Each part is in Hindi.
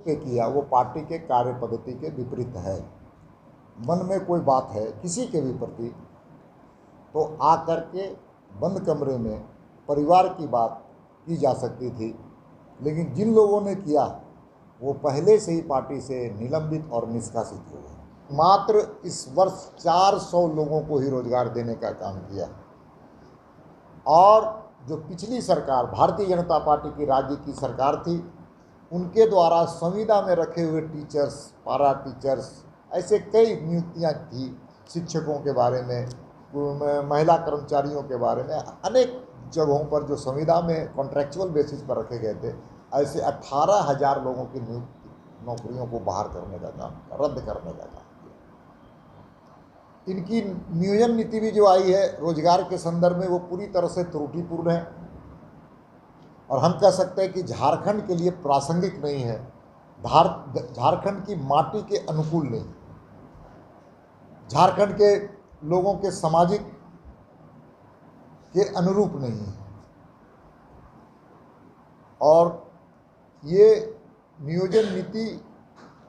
पे किया वो पार्टी के कार्य पद्धति के विपरीत है। मन में कोई बात है किसी के भी प्रति तो आ कर के बंद कमरे में परिवार की बात की जा सकती थी, लेकिन जिन लोगों ने किया वो पहले से ही पार्टी से निलंबित और निष्कासित हो गए। मात्र इस वर्ष 400 लोगों को ही रोजगार देने का काम किया, और जो पिछली सरकार भारतीय जनता पार्टी की राज्य की सरकार थी उनके द्वारा संविदा में रखे हुए टीचर्स, पारा टीचर्स, ऐसे कई नियुक्तियां थी, शिक्षकों के बारे में, महिला कर्मचारियों के बारे में, अनेक जगहों पर जो संविदा में कॉन्ट्रैक्चुअल बेसिस पर रखे गए थे, ऐसे 18,000 लोगों की नौकरियों को बाहर करने का काम, रद्द करने का काम किया। इनकी नियोजन नीति भी जो आई है रोजगार के संदर्भ में वो पूरी तरह से त्रुटिपूर्ण है, और हम कह सकते हैं कि झारखंड के लिए प्रासंगिक नहीं है, झारखंड की माटी के अनुकूल नहीं, झारखंड के लोगों के सामाजिक के अनुरूप नहीं है। और ये नियोजन नीति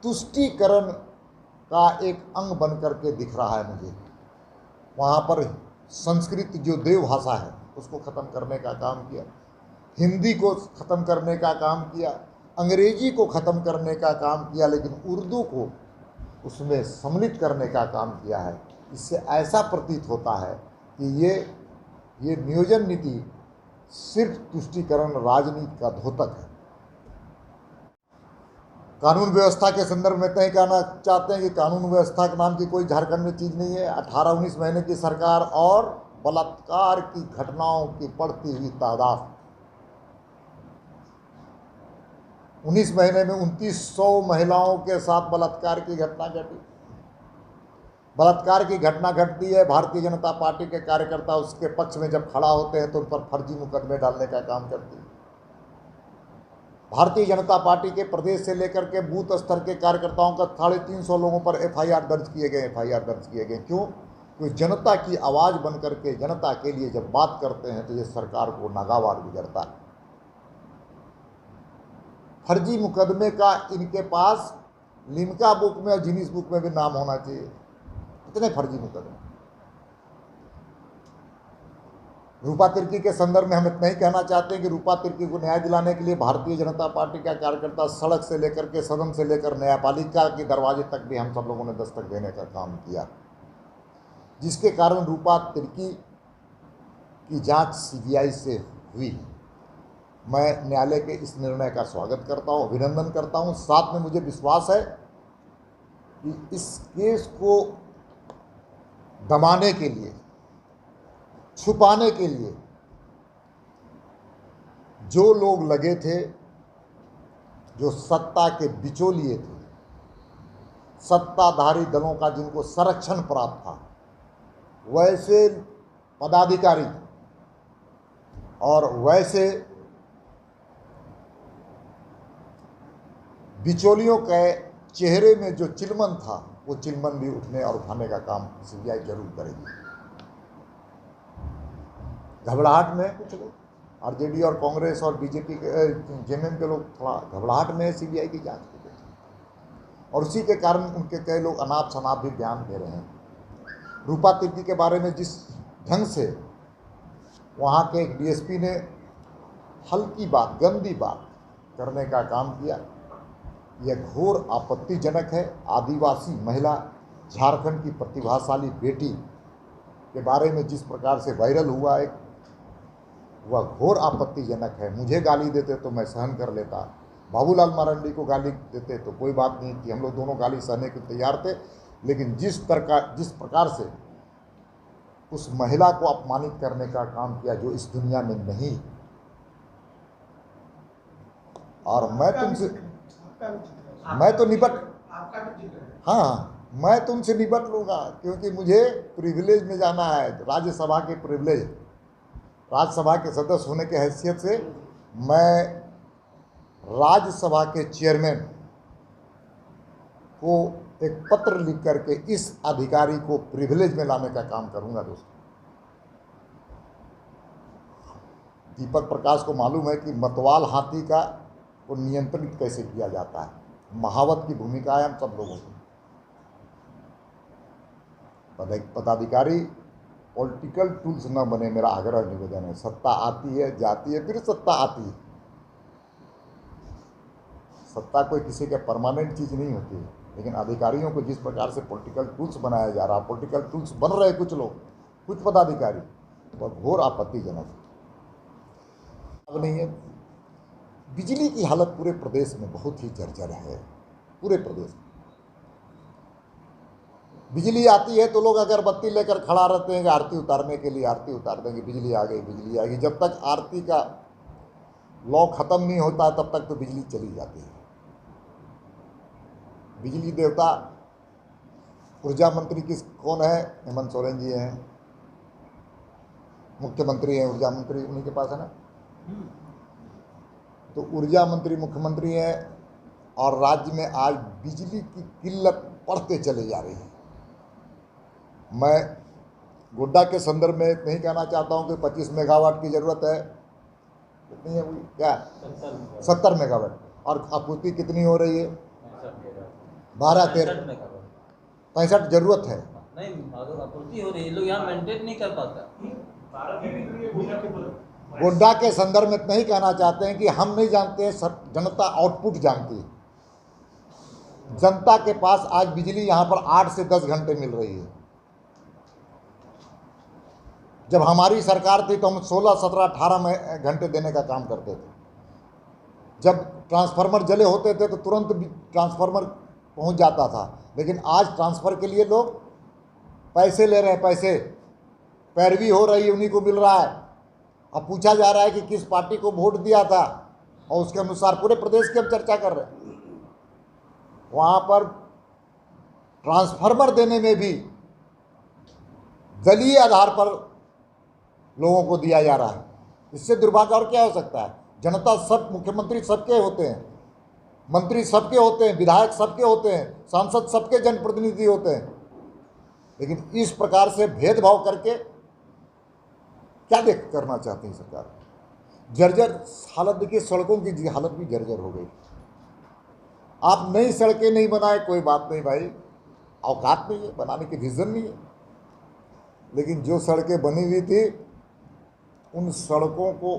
तुष्टीकरण का एक अंग बन करके दिख रहा है मुझे। वहाँ पर संस्कृत जो देव भाषा है उसको ख़त्म करने का काम किया, हिंदी को ख़त्म करने का काम किया, अंग्रेजी को ख़त्म करने का काम किया, लेकिन उर्दू को उसमें सम्मिलित करने का काम किया है। इससे ऐसा प्रतीत होता है कि ये नियोजन नीति सिर्फ तुष्टीकरण राजनीति का द्योतक है। कानून व्यवस्था के संदर्भ में तय कहना चाहते हैं कि कानून व्यवस्था के नाम की कोई झारखंड में चीज़ नहीं है। 18-19 महीने की सरकार और बलात्कार की घटनाओं की बढ़ती हुई तादाद, 19 महीने में 2900 महिलाओं के साथ बलात्कार की घटना घटी। बलात्कार की घटना घटती है, भारतीय जनता पार्टी के कार्यकर्ता उसके पक्ष में जब खड़ा होते हैं तो उन पर फर्जी मुकदमे डालने का काम करती है। भारतीय जनता पार्टी के प्रदेश से लेकर के बूथ स्तर के कार्यकर्ताओं का 350 लोगों पर एफआईआर दर्ज किए गए। क्यों? क्योंकि जनता की आवाज़ बन करके जनता के लिए जब बात करते हैं तो ये सरकार को नागावार गुजरता है। फर्जी मुकदमे का इनके पास लिम्का बुक में और जिनीस बुक में भी नाम होना चाहिए, इतने फर्जी मुकदमे। रूपा तिर्की के संदर्भ में हम इतना ही कहना चाहते हैं कि रूपा तिर्की को न्याय दिलाने के लिए भारतीय जनता पार्टी का कार्यकर्ता सड़क से लेकर के सदन से लेकर न्यायपालिका के दरवाजे तक भी हम सब लोगों ने दस्तक देने का काम किया, जिसके कारण रूपा तिर्की की जांच सीबीआई से हुई। मैं न्यायालय के इस निर्णय का स्वागत करता हूं, अभिनंदन करता हूं। साथ में मुझे विश्वास है कि इस केस को दबाने के लिए, छुपाने के लिए जो लोग लगे थे, जो सत्ता के बिचौलिए थे, सत्ताधारी दलों का जिनको संरक्षण प्राप्त था, वैसे पदाधिकारी और वैसे बिचौलियों के चेहरे में जो चिलमन था वो चिलमन भी उठने और उठाने का काम सीबीआई जरूर करेगी। घबराहट में कुछ लोग आरजेडी और कांग्रेस और बीजेपी के जेएमएम के लोग थोड़ा घबराहट में है सीबीआई की जांच को लेकर, और उसी के कारण उनके कई लोग अनाप शनाप भी बयान दे रहे हैं। रूपा तिर्की के बारे में जिस ढंग से वहाँ के एक डीएसपी ने हल्की बात, गंदी बात करने का काम किया, यह घोर आपत्तिजनक है। आदिवासी महिला, झारखंड की प्रतिभाशाली बेटी के बारे में जिस प्रकार से वायरल हुआ एक, वह घोर आपत्तिजनक है। मुझे गाली देते तो मैं सहन कर लेता, बाबूलाल मरांडी को गाली देते तो कोई बात नहीं कि हम लोग दोनों गाली सहने के तैयार थे, लेकिन जिस प्रकार से उस महिला को अपमानित करने का काम किया जो इस दुनिया में नहीं। और मैं तुमसे निपट लूँगा, क्योंकि मुझे प्रिविलेज में जाना है, राज्यसभा के प्रिविलेज, राज्यसभा के सदस्य होने के हैसियत से मैं राज्यसभा के चेयरमैन को एक पत्र लिख करके इस अधिकारी को प्रिविलेज में लाने का काम करूंगा। दोस्तों, दीपक प्रकाश को मालूम है कि मतवाल हाथी का को नियंत्रित कैसे किया जाता है। महावत की भूमिका है हम सब लोगों की। पदाधिकारी पॉलिटिकल टूल्स न बने, मेरा आग्रह निवेदन है। सत्ता आती है, जाती है, फिर सत्ता आती है। सत्ता कोई किसी के परमानेंट चीज़ नहीं होती है, लेकिन अधिकारियों को जिस प्रकार से पॉलिटिकल टूल्स बनाया जा रहा है, पॉलिटिकल टूल्स बन रहे कुछ लोग, कुछ पदाधिकारी, वह घोर आपत्तिजनक अब नहीं है। बिजली की हालत पूरे प्रदेश में बहुत ही जर्जर है। पूरे प्रदेश में बिजली आती है तो लोग अगरबत्ती लेकर खड़ा रहते हैं कि आरती उतारने के लिए, आरती उतार देंगे, बिजली आ गई, बिजली आ गई। जब तक आरती का लॉ खत्म नहीं होता है तब तक तो बिजली चली जाती है। बिजली देवता ऊर्जा मंत्री कौन है? हेमंत सोरेन जी हैं, मुख्यमंत्री हैं, ऊर्जा मंत्री उन्हीं के पास है ना। तो ऊर्जा मंत्री मुख्यमंत्री हैं और राज्य में आज बिजली की किल्लत बढ़ते चले जा रही है। मैं गोड्डा के संदर्भ में नहीं कहना चाहता हूं कि 25 मेगावाट की ज़रूरत है, कितनी है वो, क्या 70 मेगावाट, और आपूर्ति कितनी हो रही है? 12-13 65 जरूरत है। नहीं, आपूर्ति हो रही है, लोग यहाँ मेंटेन नहीं कर पाता। गोड्डा के संदर्भ में नहीं कहना चाहते हैं कि हम नहीं जानते हैं, जनता आउटपुट जानती है। जनता के पास आज बिजली यहाँ पर 8 से 10 घंटे मिल रही है। जब हमारी सरकार थी तो हम 16, 17, 18 घंटे देने का काम करते थे। जब ट्रांसफार्मर जले होते थे तो तुरंत ट्रांसफार्मर पहुंच जाता था, लेकिन आज ट्रांसफ़र के लिए लोग पैसे ले रहे हैं, पैसे पैरवी हो रही है, उन्हीं को मिल रहा है। अब पूछा जा रहा है कि किस पार्टी को वोट दिया था, और उसके अनुसार पूरे प्रदेश की हम चर्चा कर रहे हैं। वहाँ पर ट्रांसफार्मर देने में भी दलीय आधार पर लोगों को दिया जा रहा है। इससे दुर्भाग्य और क्या हो सकता है? जनता सब, मुख्यमंत्री सबके होते हैं, मंत्री सबके होते हैं, विधायक सबके होते हैं, सांसद सबके जनप्रतिनिधि होते हैं, लेकिन इस प्रकार से भेदभाव करके क्या करना चाहती है सरकार? जर्जर हालत देखिए, सड़कों की हालत भी जर्जर हो गई। आप नई सड़कें नहीं बनाए कोई बात नहीं भाई, औकात नहीं है, बनाने की विजन नहीं है, लेकिन जो सड़कें बनी हुई थी उन सड़कों को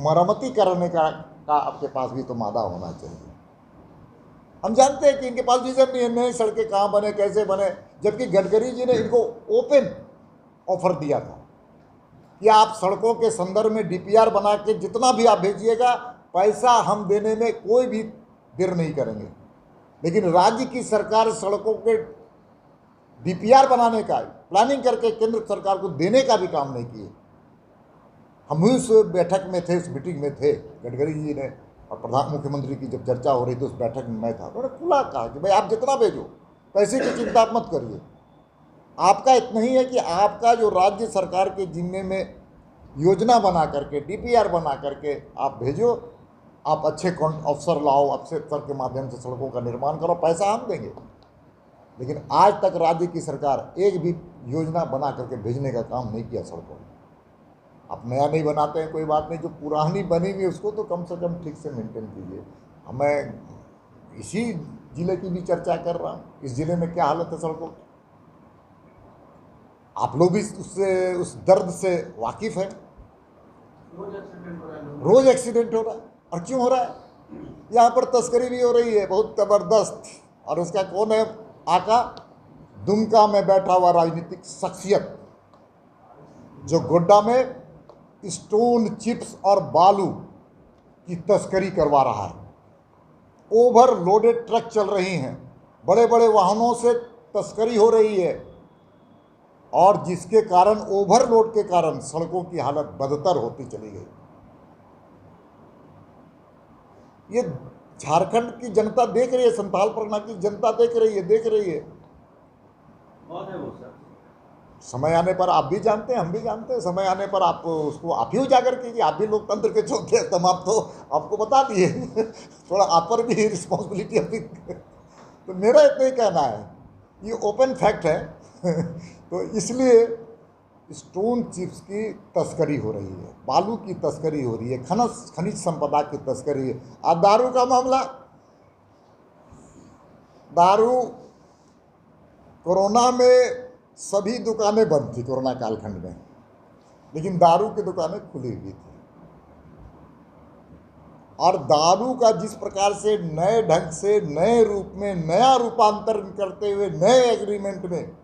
मरम्मती करने का आपके पास भी तो मादा होना चाहिए। हम जानते हैं कि इनके पास विजन नहीं है, नई सड़कें कहाँ बने, कैसे बने, जबकि गडकरी जी ने इनको ओपन ऑफर दिया था कि आप सड़कों के संदर्भ में डीपीआर बना के जितना भी आप भेजिएगा, पैसा हम देने में कोई भी देर नहीं करेंगे। लेकिन राज्य की सरकार सड़कों के डीपीआर बनाने का, प्लानिंग करके केंद्र सरकार को देने का भी काम नहीं किए। हम उस बैठक में थे, उस मीटिंग में थे, गडकरी जी ने और प्रधान मुख्यमंत्री की जब चर्चा हो रही थी उस बैठक में मैं था। उन्होंने खुला कहा कि भाई आप जितना भेजो, पैसे की चिंता मत करिए, आपका इतना ही है कि आपका जो राज्य सरकार के जिम्मे में योजना बना करके, डीपीआर बना करके आप भेजो, आप अच्छे अफसर लाओ, अच्छे अफसर के माध्यम से सड़कों का निर्माण करो, पैसा हम देंगे। लेकिन आज तक राज्य की सरकार एक भी योजना बना करके भेजने का काम नहीं किया सड़कों में। आप नया नहीं बनाते हैं कोई बात नहीं, जो पुरानी बनी हुई उसको तो कम से कम ठीक से मेंटेन कीजिए। मैं इसी ज़िले की भी चर्चा कर रहा हूँ, इस ज़िले में क्या हालत है सड़कों की, आप लोग भी उससे, उस दर्द से वाकिफ़ हैं। रोज़ एक्सीडेंट हो रहा है, और क्यों हो रहा है? यहाँ पर तस्करी भी हो रही है बहुत ज़बरदस्त, और उसका कौन है आका? दुमका में बैठा हुआ राजनीतिक शख्सियत जो गोड्डा में स्टोन चिप्स और बालू की तस्करी करवा रहा है। ओवरलोडेड ट्रक चल रही हैं, बड़े बड़े वाहनों से तस्करी हो रही है, और जिसके कारण, ओवरलोड के कारण सड़कों की हालत बदतर होती चली गई। ये झारखंड की जनता देख रही है, संथाल परगना की जनता देख रही है। कौन है वो सर? समय आने पर आप भी जानते हैं, हम भी जानते हैं, समय आने पर आप उसको आप ही उजागर कीजिए। आप भी लोकतंत्र के चौथे हैं, तब आप तो आपको बता दिए थोड़ा आप पर भी रिस्पॉन्सिबिलिटी अभी तो मेरा इतना ही कहना है, ये ओपन फैक्ट है तो इसलिए स्टोन चिप्स की तस्करी हो रही है, बालू की तस्करी हो रही है, खनिज संपदा की तस्करी है। और दारू का मामला, दारू, कोरोना में सभी दुकानें बंद थी कोरोना कालखंड में, लेकिन दारू की दुकानें खुली हुई थी। और दारू का जिस प्रकार से नए ढंग से, नए रूप में, नया रूपांतरण करते हुए नए एग्रीमेंट में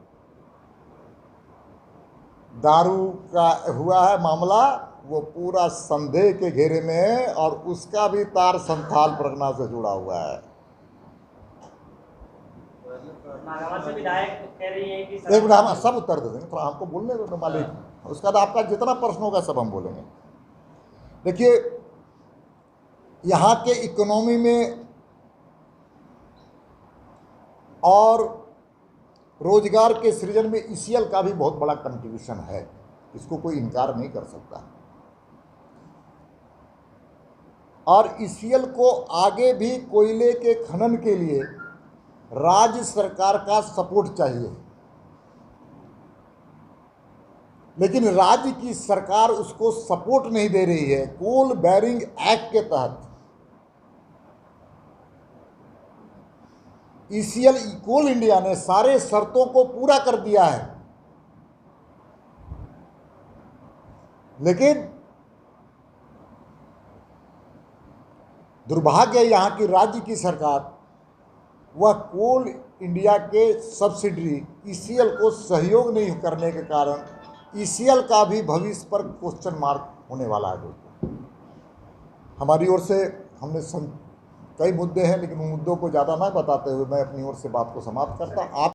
दारू का हुआ है मामला, वो पूरा संदेह के घेरे में है और उसका भी तार संथाल परगना से जुड़ा हुआ है। नागालैंड से विधायक कह रही है कि एक मिनट, हम सब उत्तर दे देंगे, थोड़ा हमको बोलने दो मालिक, उसका बाद आपका जितना प्रश्न होगा सब हम बोलेंगे। देखिए, यहाँ के इकोनॉमी में और रोजगार के सृजन में ईसीएल का भी बहुत बड़ा कंट्रीब्यूशन है, इसको कोई इनकार नहीं कर सकता। और ईसीएल को आगे भी कोयले के खनन के लिए राज्य सरकार का सपोर्ट चाहिए, लेकिन राज्य की सरकार उसको सपोर्ट नहीं दे रही है। कोल बेयरिंग एक्ट के तहत ईसीएल, कोल इंडिया ने सारे शर्तों को पूरा कर दिया है, लेकिन दुर्भाग्य यहाँ की राज्य की सरकार वह कोल इंडिया के सब्सिडरी ईसीएल को सहयोग नहीं करने के कारण ईसीएल का भी भविष्य पर क्वेश्चन मार्क होने वाला है। दोस्तों, हमारी ओर से हमने कई मुद्दे हैं, लेकिन उन मुद्दों को ज़्यादा ना बताते हुए मैं अपनी ओर से बात को समाप्त करता। आप